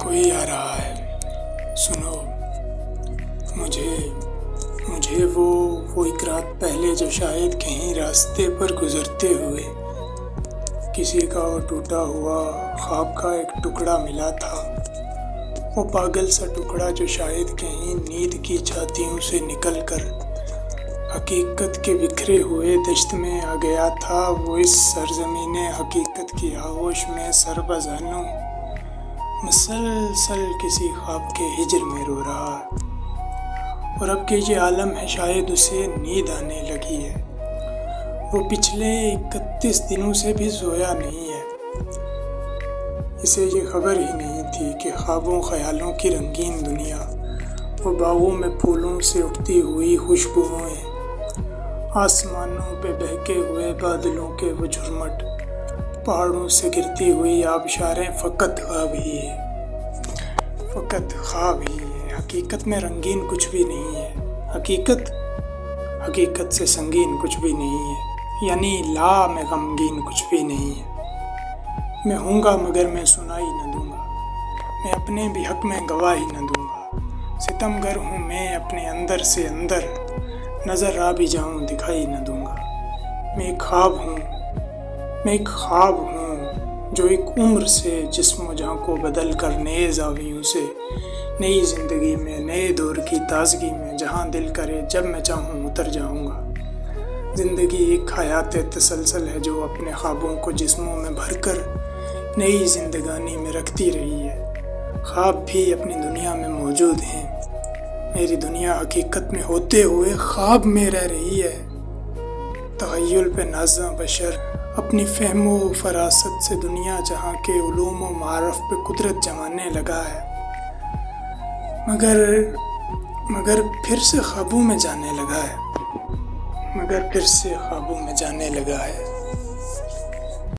कोई आ रहा है, सुनो। मुझे वो एक रात पहले जो शायद कहीं रास्ते पर गुजरते हुए किसी का वो टूटा हुआ ख्वाब का एक टुकड़ा मिला था। वो पागल सा टुकड़ा जो शायद कहीं नींद की छातियों से निकलकर हकीकत के बिखरे हुए दश्त में आ गया था। वो इस सरज़मीने हकीकत की आगोश में सरबज़ानों मुसलसल किसी ख्वाब के हिजर में रो रहा है, और अब के ये आलम है शायद उसे नींद आने लगी है। वो पिछले 31 दिनों से भी सोया नहीं है। इसे ये खबर ही नहीं थी कि ख्वाबों ख्यालों की रंगीन दुनिया, वो बागों में फूलों से उठती हुई खुशबुएं, आसमानों पे बहके हुए बादलों के वो झुरमट, पहाड़ों से गिरती हुई आबशारें फ़कत ख्वाब ही है, फ़कत ख्वाब ही है। हकीकत में रंगीन कुछ भी नहीं है, हकीकत से संगीन कुछ भी नहीं है, यानी ला में गमगीन कुछ भी नहीं है। मैं हूँगा मगर मैं सुनाई न दूँगा, मैं अपने भी हक में गवाही न दूँगा। सितमगर हूँ मैं अपने अंदर से अंदर, नज़र आ भी जाऊँ दिखाई न दूँगा। मैं एक ख्वाब हूँ जो एक उम्र से जिस्म जान को बदल कर नए ज़ावियों से नई ज़िंदगी में, नए दौर की ताज़गी में, जहाँ दिल करे जब मैं चाहूँ उतर जाऊँगा। ज़िंदगी एक हयात तसलसल है जो अपने ख्वाबों को जिस्मों में भरकर नई ज़िंदगानी में रखती रही है। ख्वाब भी अपनी दुनिया में मौजूद हैं, मेरी दुनिया हकीकत में होते हुए ख्वाब में रह रही है। तख़य्युल पे नाज़ा बशर अपनी फ़हमो फ़रासत से दुनिया जहाँ के उलूम व मारफ़ पे कुदरत जमाने लगा है, मगर फिर से ख्वाबों में जाने लगा है।